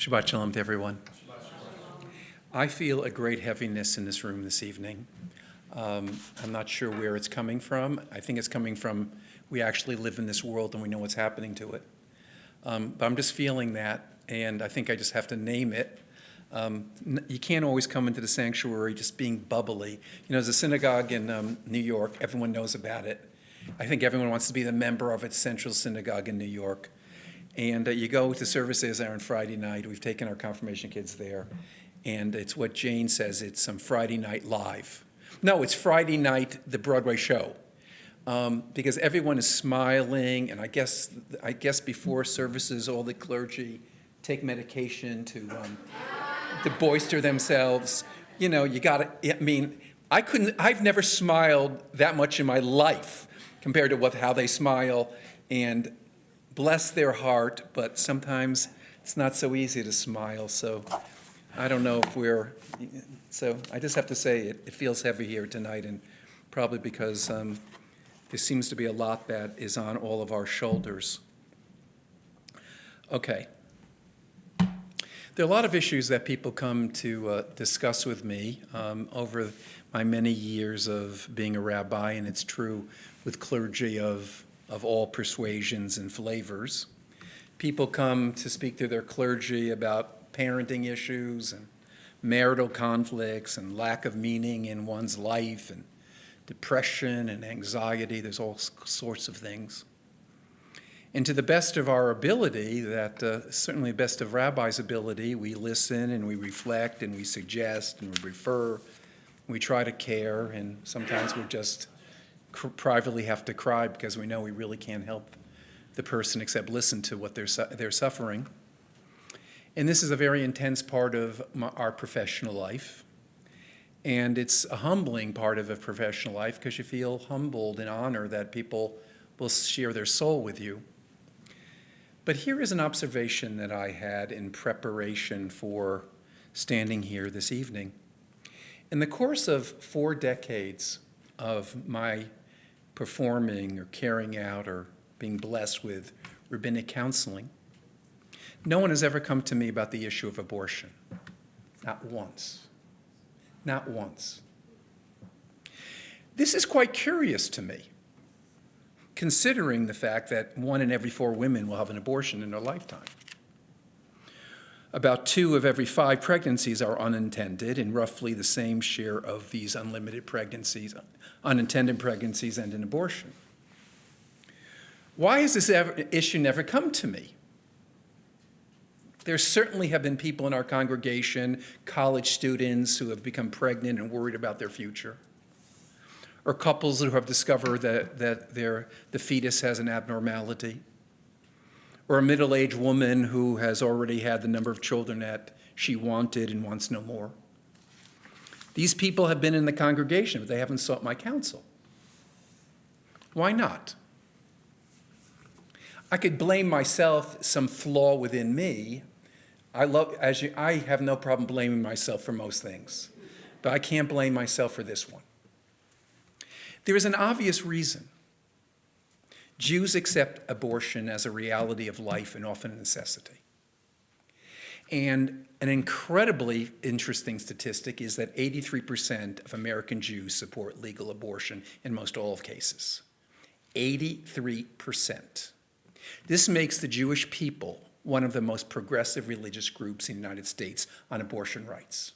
Shabbat Shalom to everyone. I feel a great heaviness in this room this evening. I'm not sure where it's coming from. I think it's coming from we actually live in this world and we know what's happening to it. But I'm just feeling that, and I think I just have to name it. You can't always come into the sanctuary just being bubbly. You know, there's a synagogue in New York. Everyone knows about it. I think everyone wants to be the member of its central synagogue in New York. And you go to services there on Friday night. We've taken our confirmation kids there. And it's what Jane says, it's some Friday night live. No, it's Friday night, the Broadway show. Because everyone is smiling, and I guess before services, all the clergy take medication to bolster themselves. You know, you gotta, I mean, I've never smiled that much in my life compared to how they smile, and bless their heart, but sometimes it's not so easy to smile, so I don't know if so I just have to say it feels heavy here tonight, and probably because there seems to be a lot that is on all of our shoulders. Okay. There are a lot of issues that people come to discuss with me over my many years of being a rabbi, and it's true with clergy of all persuasions and flavors. People come to speak to their clergy about parenting issues and marital conflicts and lack of meaning in one's life and depression and anxiety. There's all sorts of things. And to the best of our ability, certainly the best of rabbis' ability, we listen and we reflect and we suggest and we refer. We try to care, and sometimes we just privately have to cry because we know we really can't help the person except listen to what they're suffering. And this is a very intense part of our professional life. And it's a humbling part of a professional life because you feel humbled and honored that people will share their soul with you. But here is an observation that I had in preparation for standing here this evening. In the course of 4 decades of my performing or carrying out or being blessed with rabbinic counseling, no one has ever come to me about the issue of abortion. Not once. Not once. This is quite curious to me, considering the fact that 1 in every 4 women will have an abortion in their lifetime. About 2 of every 5 pregnancies are unintended, and roughly the same share of these unlimited pregnancies, unintended pregnancies, end in abortion. Why has this issue never come to me? There certainly have been people in our congregation, college students who have become pregnant and worried about their future, or couples who have discovered that the fetus has an abnormality, or a middle-aged woman who has already had the number of children that she wanted and wants no more. These people have been in the congregation, but they haven't sought my counsel. Why not? I could blame myself, some flaw within me. I have no problem blaming myself for most things, but I can't blame myself for this one. There is an obvious reason. Jews accept abortion as a reality of life and often a necessity. And an incredibly interesting statistic is that 83% of American Jews support legal abortion in most all of cases. 83%. This makes the Jewish people one of the most progressive religious groups in the United States on abortion rights.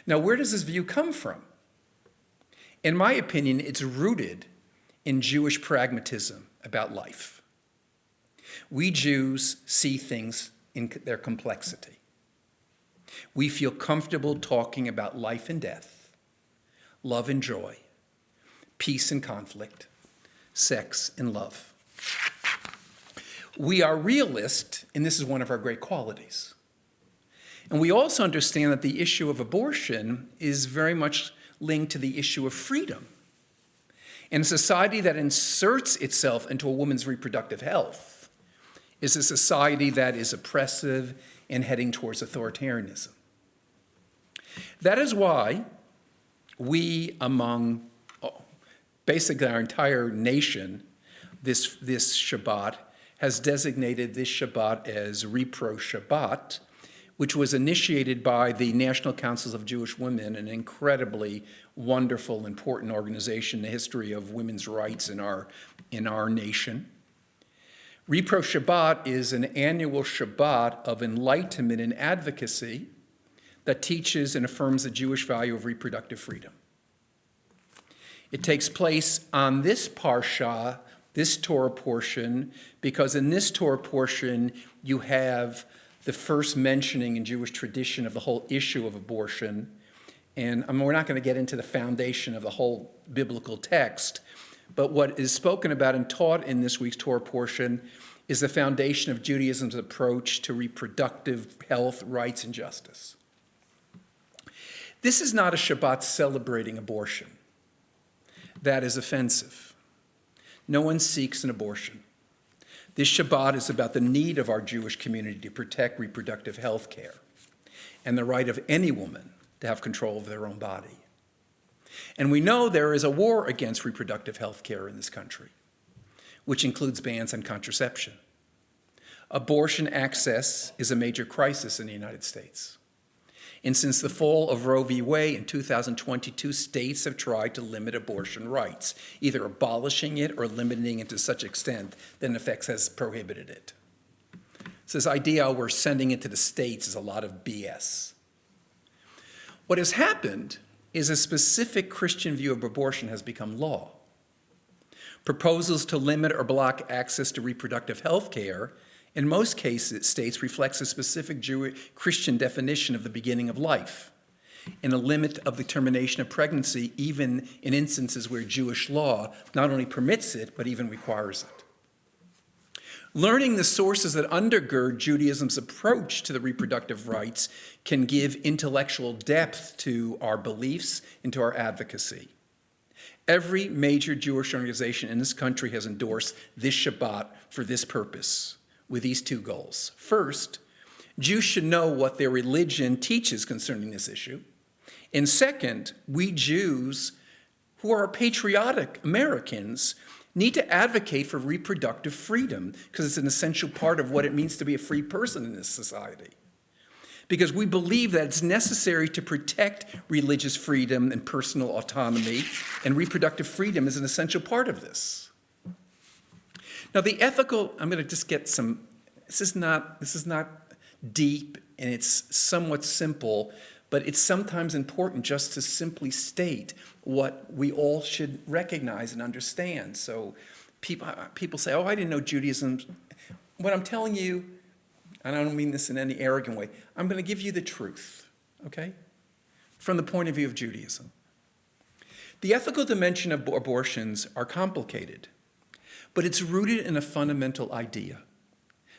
Now, where does this view come from? In my opinion, it's rooted in Jewish pragmatism about life. We Jews see things in their complexity. We feel comfortable talking about life and death, love and joy, peace and conflict, sex and love. We are realist, and this is one of our great qualities. And we also understand that the issue of abortion is very much linked to the issue of freedom. And a society that inserts itself into a woman's reproductive health is a society that is oppressive and heading towards authoritarianism. That is why we, among basically our entire nation, this Shabbat, has designated this Shabbat as Repro Shabbat, which was initiated by the National Councils of Jewish Women, an incredibly wonderful, important organization in the history of women's rights in our nation. Repro Shabbat is an annual Shabbat of enlightenment and advocacy that teaches and affirms the Jewish value of reproductive freedom. It takes place on this parsha, this Torah portion, because in this Torah portion you have the first mentioning in Jewish tradition of the whole issue of abortion. And we're not going to get into the foundation of the whole biblical text, but what is spoken about and taught in this week's Torah portion is the foundation of Judaism's approach to reproductive health, rights, and justice. This is not a Shabbat celebrating abortion. That is offensive. No one seeks an abortion. This Shabbat is about the need of our Jewish community to protect reproductive health care and the right of any woman to have control of their own body. And we know there is a war against reproductive health care in this country, which includes bans on contraception. Abortion access is a major crisis in the United States. And since the fall of Roe v. Wade in 2022, states have tried to limit abortion rights, either abolishing it or limiting it to such extent that in effect has prohibited it. So this idea we're sending it to the states is a lot of BS. What has happened is a specific Christian view of abortion has become law. Proposals to limit or block access to reproductive health care in most cases, states reflects a specific Jewish Christian definition of the beginning of life and a limit of the termination of pregnancy, even in instances where Jewish law not only permits it, but even requires it. Learning the sources that undergird Judaism's approach to the reproductive rights can give intellectual depth to our beliefs and to our advocacy. Every major Jewish organization in this country has endorsed this Shabbat for this purpose, with these two goals. First, Jews should know what their religion teaches concerning this issue. And second, we Jews, who are patriotic Americans, need to advocate for reproductive freedom because it's an essential part of what it means to be a free person in this society. Because we believe that it's necessary to protect religious freedom and personal autonomy, and reproductive freedom is an essential part of this. Now, the ethical, I'm going to just get some, this is not deep and it's somewhat simple, but it's sometimes important just to simply state what we all should recognize and understand. So people say, oh, I didn't know Judaism. What I'm telling you, and I don't mean this in any arrogant way, I'm going to give you the truth, okay? From the point of view of Judaism. The ethical dimension of abortions are complicated. But it's rooted in a fundamental idea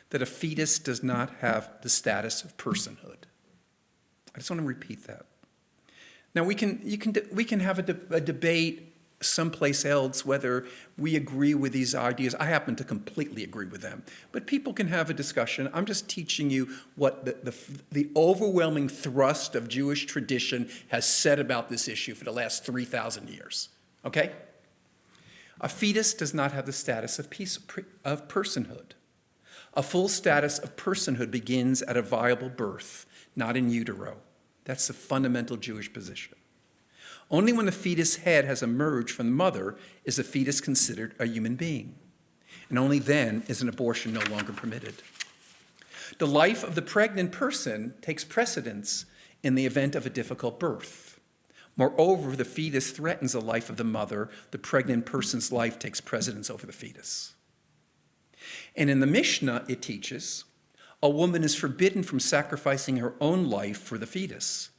that a fetus does not have the status of personhood. I just want to repeat that. Now we can have a debate someplace else whether we agree with these ideas. I happen to completely agree with them, but people can have a discussion. I'm just teaching you what the overwhelming thrust of Jewish tradition has said about this issue for the last 3,000 years. Okay? A fetus does not have the status of personhood. A full status of personhood begins at a viable birth, not in utero. That's the fundamental Jewish position. Only when the fetus head has emerged from the mother is the fetus considered a human being. And only then is an abortion no longer permitted. The life of the pregnant person takes precedence in the event of a difficult birth. Moreover, the fetus threatens the life of the mother. The pregnant person's life takes precedence over the fetus. And in the Mishnah, it teaches, a woman is forbidden from sacrificing her own life for the fetus.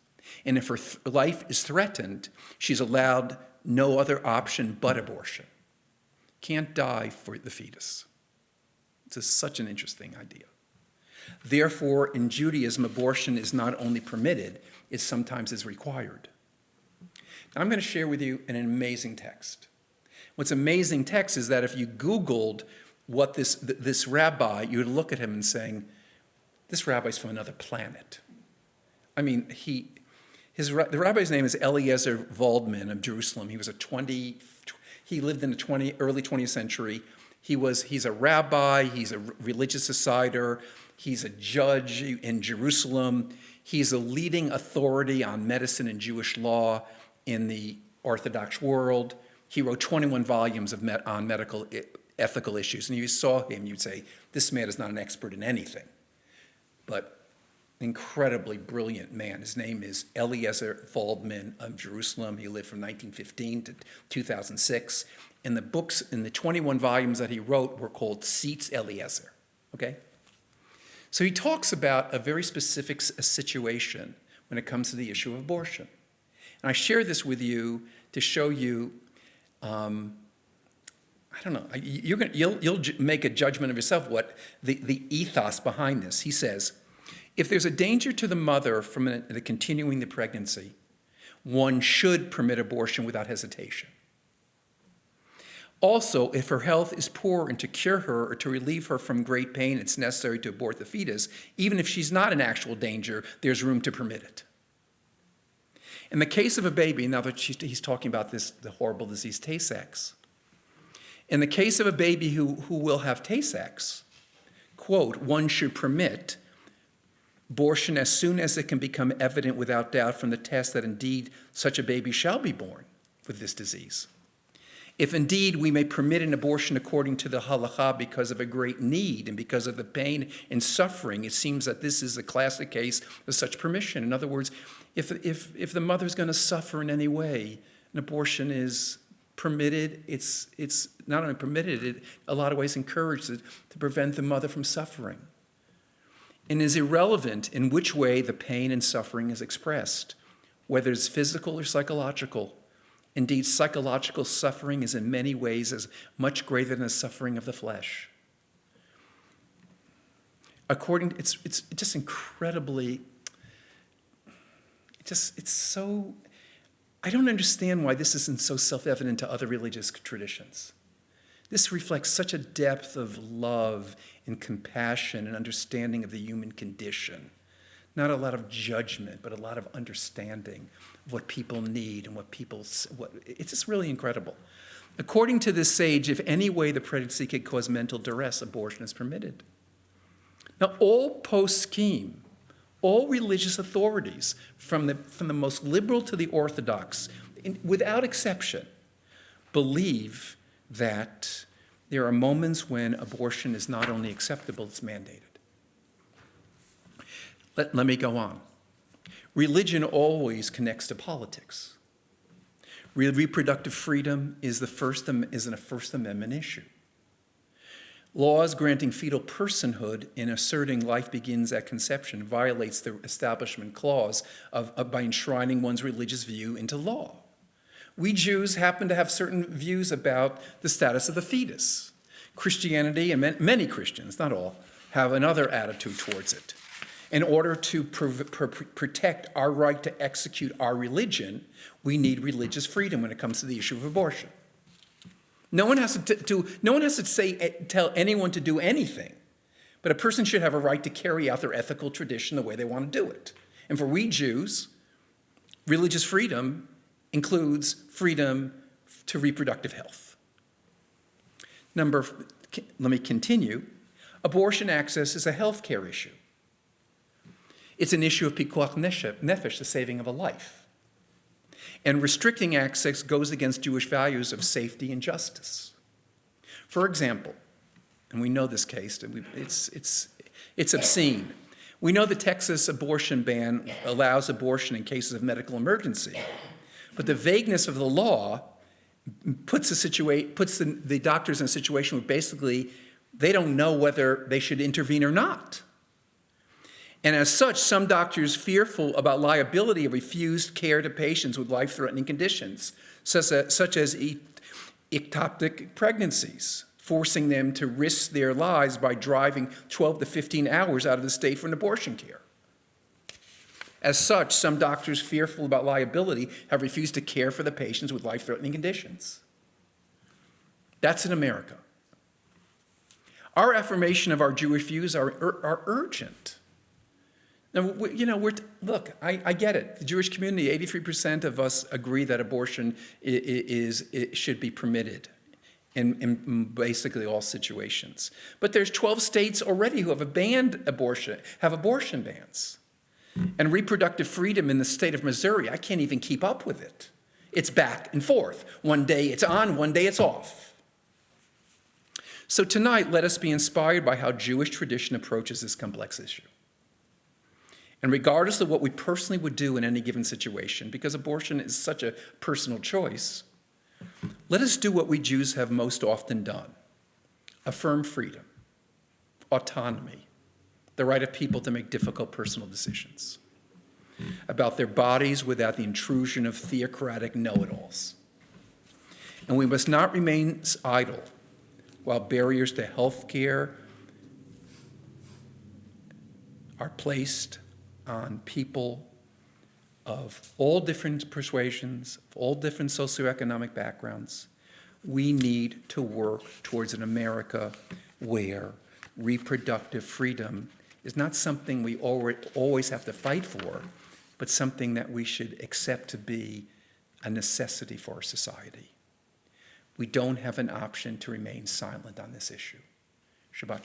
And if her life is threatened, she's allowed no other option but abortion. Can't die for the fetus. It's such an interesting idea. Therefore, in Judaism, abortion is not only permitted, it sometimes is required. Now, I'm going to share with you an amazing text. What's amazing text is that if you Googled what this rabbi, you would look at him and saying, this rabbi's from another planet. I mean, the rabbi's name is Eliezer Waldman of Jerusalem. He was he lived in the early 20th century. He's a rabbi, he's a religious decider, he's a judge in Jerusalem, he's a leading authority on medicine and Jewish law in the Orthodox world. He wrote 21 volumes on medical ethical issues, and you saw him, you'd say, this man is not an expert in anything, but incredibly brilliant man. His name is Eliezer Waldman of Jerusalem. He lived from 1915 to 2006. And the books in the 21 volumes that he wrote were called Tzitz Eliezer, okay? So he talks about a very specific situation when it comes to the issue of abortion. And I share this with you to show you, I don't know, you'll make a judgment of yourself what the ethos behind this. He says, if there's a danger to the mother from the continuing the pregnancy, one should permit abortion without hesitation. Also, if her health is poor and to cure her or to relieve her from great pain, it's necessary to abort the fetus. Even if she's not in actual danger, there's room to permit it. In the case of a baby, now that he's talking about the horrible disease Tay-Sachs, in the case of a baby who will have Tay-Sachs, quote, one should permit abortion as soon as it can become evident without doubt from the test that indeed such a baby shall be born with this disease. If indeed we may permit an abortion according to the halakha because of a great need and because of the pain and suffering, it seems that this is a classic case of such permission. In other words, if the mother's going to suffer in any way, an abortion is permitted. It's not only permitted, it in a lot of ways encouraged to prevent the mother from suffering. And is irrelevant in which way the pain and suffering is expressed, whether it's physical or psychological. Indeed, psychological suffering is in many ways as much greater than the suffering of the flesh. It's just incredibly, it's so, I don't understand why this isn't so self-evident to other religious traditions. This reflects such a depth of love and compassion and understanding of the human condition. Not a lot of judgment, but a lot of understanding of what people need and it's just really incredible. According to this sage, if any way the pregnancy could cause mental duress, abortion is permitted. Now, all post-scheme, all religious authorities, from the most liberal to the orthodox, without exception, believe that there are moments when abortion is not only acceptable, it's mandated. Let me go on. Religion always connects to politics. Reproductive freedom is a First Amendment issue. Laws granting fetal personhood in asserting life begins at conception violates the Establishment Clause by enshrining one's religious view into law. We Jews happen to have certain views about the status of the fetus. Christianity, and many Christians, not all, have another attitude towards it. In order to protect our right to execute our religion, we need religious freedom when it comes to the issue of abortion. No one has to tell anyone to do anything, but a person should have a right to carry out their ethical tradition the way they want to do it. And for we Jews, religious freedom includes freedom to reproductive health. Let me continue. Abortion access is a health care issue. It's an issue of pikuach nefesh, the saving of a life. And restricting access goes against Jewish values of safety and justice. For example, and we know this case, it's obscene. We know the Texas abortion ban allows abortion in cases of medical emergency, but the vagueness of the law puts the doctors in a situation where basically they don't know whether they should intervene or not. And as such, some doctors fearful about liability refused care to patients with life-threatening conditions, such as ectopic pregnancies, forcing them to risk their lives by driving 12 to 15 hours out of the state for an abortion care. As such, some doctors fearful about liability have refused to care for the patients with life-threatening conditions. That's in America. Our affirmation of our Jewish views are urgent. Now, look, I get it. The Jewish community, 83% of us agree that abortion should be permitted. in basically all situations. But there's 12 states already who have banned abortion, have abortion bans. And reproductive freedom in the state of Missouri, I can't even keep up with it. It's back and forth. One day it's on, one day it's off. So tonight, let us be inspired by how Jewish tradition approaches this complex issue. And regardless of what we personally would do in any given situation, because abortion is such a personal choice, let us do what we Jews have most often done: affirm freedom, autonomy, the right of people to make difficult personal decisions about their bodies without the intrusion of theocratic know-it-alls. And we must not remain idle while barriers to health care are placed on people of all different persuasions, of all different socioeconomic backgrounds. We need to work towards an America where reproductive freedom is not something we always have to fight for, but something that we should accept to be a necessity for our society. We don't have an option to remain silent on this issue. Shabbat